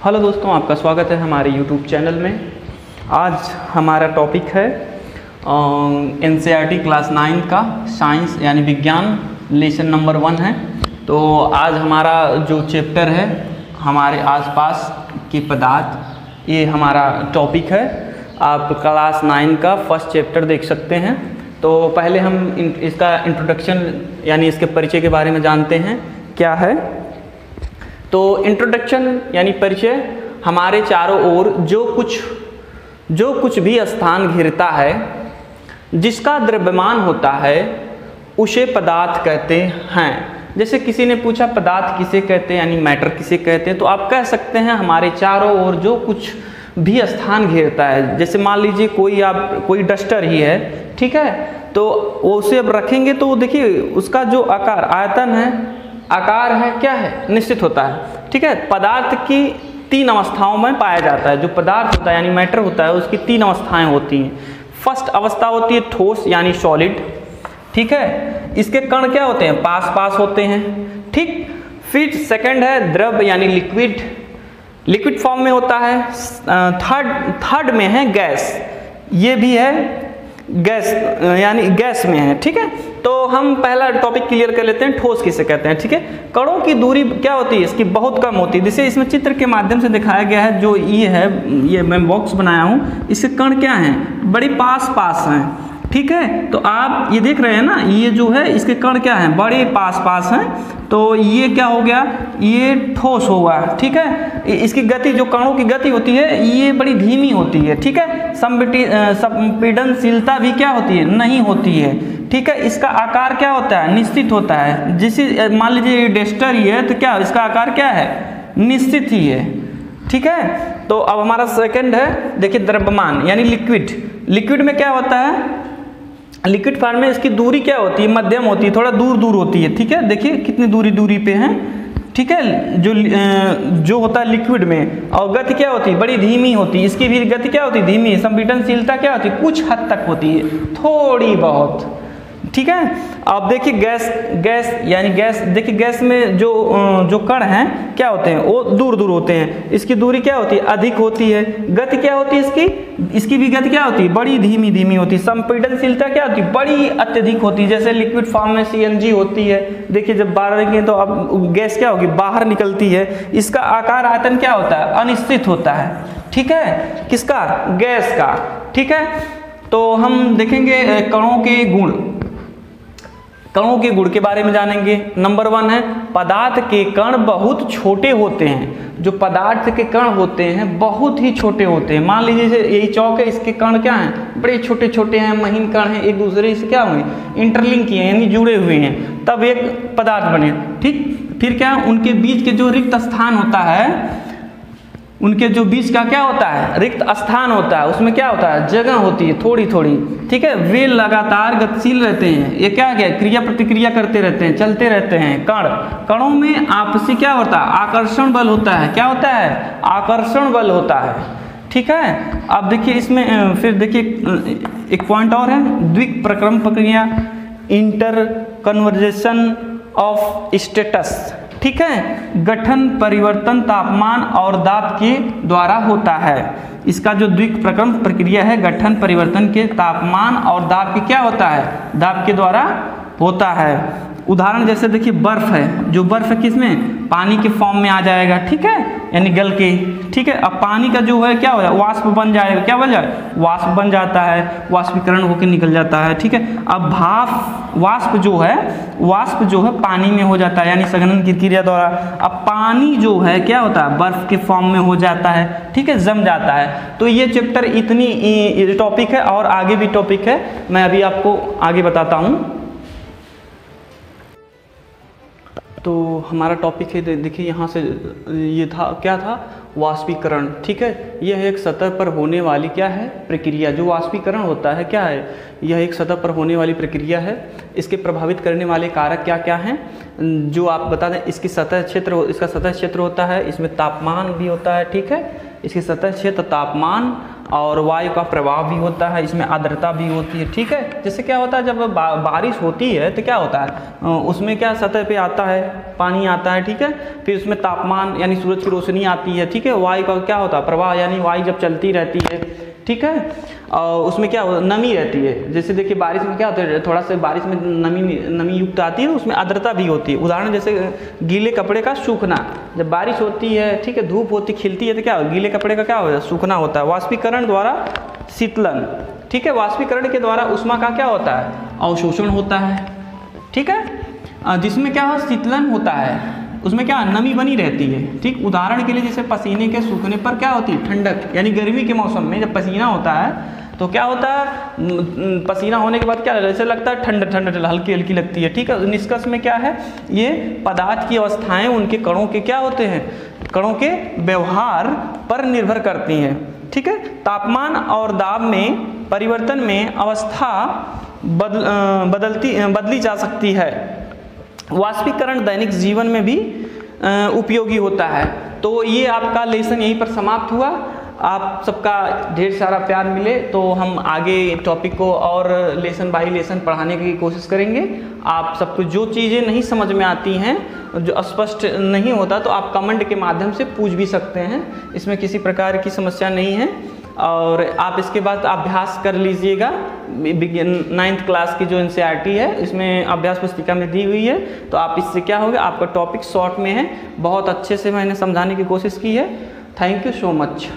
Hello दोस्तों, आपका स्वागत है हमारे यूट्यूब चैनल में। आज हमारा टॉपिक है एनसीईआरटी क्लास 9 का साइंस यानी विज्ञान लेसन नंबर 1 है। तो आज हमारा जो चैप्टर है हमारे आसपास के पदार्थ, ये हमारा टॉपिक है। आप क्लास 9 का फर्स्ट चैप्टर देख सकते हैं। तो पहले हम इसका इंट्रोडक्शन यानी इसके परिचय के बारे में जानते हैं क्या है। तो इंट्रोडक्शन यानी परिचय, हमारे चारों ओर जो कुछ भी स्थान घिरता है, जिसका द्रव्यमान होता है, उसे पदार्थ कहते हैं। जैसे किसी ने पूछा पदार्थ किसे कहते हैं यानी मैटर किसे कहते हैं, तो आप कह सकते हैं हमारे चारों ओर जो कुछ भी स्थान घेरता है। जैसे मान लीजिए कोई डस्टर ही है, ठीक है, तो उसे अब रखेंगे तो देखिए उसका जो आकार आयतन है, आकार है, क्या है, निश्चित होता है। ठीक है, पदार्थ की 3 अवस्थाओं में पाया जाता है। जो पदार्थ होता है यानी मैटर होता है, उसकी 3 अवस्थाएं होती हैं। फर्स्ट अवस्था होती है ठोस यानी सॉलिड, ठीक है, इसके कण क्या होते हैं, पास पास होते हैं, ठीक। फिर सेकंड है द्रव यानी लिक्विड फॉर्म में होता है। थर्ड में है गैस, ये भी है गैस यानी गैस में है, ठीक है। तो हम पहला टॉपिक क्लियर कर लेते हैं, ठोस किसे कहते हैं, ठीक है। कणों की दूरी क्या होती है, इसकी बहुत कम होती है। जैसे इसमें चित्र के माध्यम से दिखाया गया है, जो ये है, ये मैं बॉक्स बनाया हूँ, इसके कण क्या हैं, बड़े पास पास हैं, ठीक है। तो आप ये देख रहे हैं ना, ये जो है इसके कण क्या हैं, बड़े पास पास हैं। तो ये क्या हो गया, ये ठोस होगा, ठीक है। इसकी गति, जो कणों की गति होती है, ये बड़ी धीमी होती है, ठीक है। संपीडनशीलता भी क्या होती है, नहीं होती है, ठीक है। इसका आकार क्या होता है, निश्चित होता है। जिसे मान लीजिए ये डस्टर ही है, तो क्या इसका आकार क्या है, निश्चित ही है, ठीक है। तो अब हमारा सेकंड है, देखिए द्रव्यमान यानी लिक्विड में क्या होता है, लिक्विड फॉर्म में इसकी दूरी क्या होती है, मध्यम होती है, थोड़ा दूर होती है, ठीक है। देखिए कितनी दूरी पे हैं, ठीक है। जो होता है लिक्विड में, और गति क्या होती है, बड़ी धीमी होती है। इसकी भी गति क्या होती है, धीमी है। संपीडनशीलता क्या होती है, कुछ हद तक होती है, थोड़ी बहुत, ठीक है। अब देखिए गैस यानी गैस, देखिए गैस में जो कण हैं क्या होते हैं, वो दूर होते हैं। इसकी दूरी क्या होती है, अधिक होती है। गति क्या होती है इसकी भी गति क्या होती है, बड़ी धीमी होती है। संपीडनशीलता क्या होती है, बड़ी अत्यधिक होती है। जैसे लिक्विड फॉर्म में CNG होती है, देखिए जब बाहर रखेंगे तो अब गैस क्या होगी, बाहर निकलती है। इसका आकार आयतन क्या होता है, अनिश्चित होता है, ठीक है। किसका, गैस का, ठीक है। तो हम देखेंगे कणों के गुण के बारे में जानेंगे। नंबर 1 है पदार्थ के कण बहुत छोटे होते हैं। जो पदार्थ के कण होते हैं बहुत ही छोटे होते हैं। मान लीजिए यही चौक है, इसके कण क्या हैं, बड़े छोटे छोटे हैं, महीन कण हैं, एक दूसरे से क्या हुए, इंटरलिंक किए यानी जुड़े हुए हैं, तब एक पदार्थ बने, ठीक। फिर क्या, उनके बीच के जो रिक्त स्थान होता है, उनके जो बीच का क्या होता है, रिक्त स्थान होता है, उसमें क्या होता है, जगह होती है थोड़ी, ठीक है। वे लगातार गतिशील रहते हैं। ये क्या क्रिया प्रतिक्रिया करते रहते हैं, चलते रहते हैं। कणों में आपसी क्या होता है, आकर्षण बल होता है। क्या होता है, आकर्षण बल होता है, ठीक है। अब देखिए इसमें फिर देखिए एक पॉइंट और है, द्विक प्रक्रम प्रक्रिया, इंटर कन्वर्जेशन ऑफ स्टेटस, ठीक है। गठन परिवर्तन तापमान और दाब के द्वारा होता है। इसका जो द्विक प्रक्रम प्रक्रिया है, गठन परिवर्तन के तापमान और दाब के क्या होता है, दाब के द्वारा होता है। उदाहरण जैसे देखिए बर्फ है, जो बर्फ है किसमें, पानी के फॉर्म में आ जाएगा, ठीक है, यानी गल के, ठीक है। अब पानी का जो है क्या हो जाए, वाष्प बन जाएगा, क्या बन जाए, वाष्प बन जाता है, वाष्पीकरण होकर निकल जाता है, ठीक है। अब वाष्प जो है पानी में हो जाता है यानी संघनन की क्रिया द्वारा। अब पानी जो है क्या होता है, बर्फ के फॉर्म में हो जाता है, ठीक है, जम जाता है। तो ये चैप्टर इतनी टॉपिक है, और आगे भी टॉपिक है, मैं अभी आपको आगे बताता हूँ। तो हमारा टॉपिक है, देखिए यहाँ से ये क्या था, वाष्पीकरण, ठीक है। यह एक सतह पर होने वाली क्या है, प्रक्रिया। जो वाष्पीकरण होता है क्या है, यह एक सतह पर होने वाली प्रक्रिया है। इसके प्रभावित करने वाले कारक क्या क्या हैं, जो आप बता दें। इसका सतह क्षेत्र होता है, इसमें तापमान भी होता है, ठीक है। इसकी सतह क्षेत्र, तापमान और वायु का प्रभाव भी होता है, इसमें आर्द्रता भी होती है। ठीक है, जैसे क्या होता है जब बारिश होती है तो क्या होता है उसमें क्या सतह पे आता है, पानी आता है। ठीक है, फिर उसमें तापमान यानी सूरज की रोशनी आती है। ठीक है, वायु का क्या होता है प्रवाह, यानी वायु जब चलती रहती है। ठीक है, और उसमें क्या नमी रहती है। जैसे देखिए बारिश में क्या होता है, थोड़ा सा बारिश में नमी युक्त आती है, उसमें आर्द्रता भी होती है। उदाहरण जैसे गीले कपड़े का सूखना, जब बारिश होती है, ठीक है, धूप होती खिलती है तो क्या गीले कपड़े का क्या होता है, सूखना होता है। वाष्पीकरण द्वारा शीतलन, ठीक है, वाष्पीकरण के द्वारा ऊष्मा का क्या होता है, अवशोषण होता है। ठीक है, जिसमें क्या हो शीतलन होता है, उसमें क्या नमी बनी रहती है। ठीक, उदाहरण के लिए जैसे पसीने के सूखने पर क्या होती है, ठंडक, यानी गर्मी के मौसम में जब पसीना होता है तो क्या होता है, पसीना होने के बाद क्या ऐसे लगता है ठंड ठंड हल्की हल्की लगती है। ठीक है, निष्कर्ष में क्या है, ये पदार्थ की अवस्थाएं उनके कणों के क्या होते हैं, कणों के व्यवहार पर निर्भर करती हैं। ठीक है, तापमान और दाब में परिवर्तन में अवस्था बदली जा सकती है। वाष्पीकरण दैनिक जीवन में भी उपयोगी होता है। तो ये आपका लेसन यहीं पर समाप्त हुआ। आप सबका ढेर सारा प्यार मिले तो हम आगे टॉपिक को और लेसन बाई लेसन पढ़ाने की कोशिश करेंगे। आप सबको जो चीज़ें नहीं समझ में आती हैं, जो स्पष्ट नहीं होता, तो आप कमेंट के माध्यम से पूछ भी सकते हैं, इसमें किसी प्रकार की समस्या नहीं है। और आप इसके बाद अभ्यास कर लीजिएगा। 9th क्लास की जो NCERT है इसमें अभ्यास पुस्तिका में दी हुई है, तो आप इससे क्या होगा, आपका टॉपिक शॉर्ट में है, बहुत अच्छे से मैंने समझाने की कोशिश की है। Thank you so much.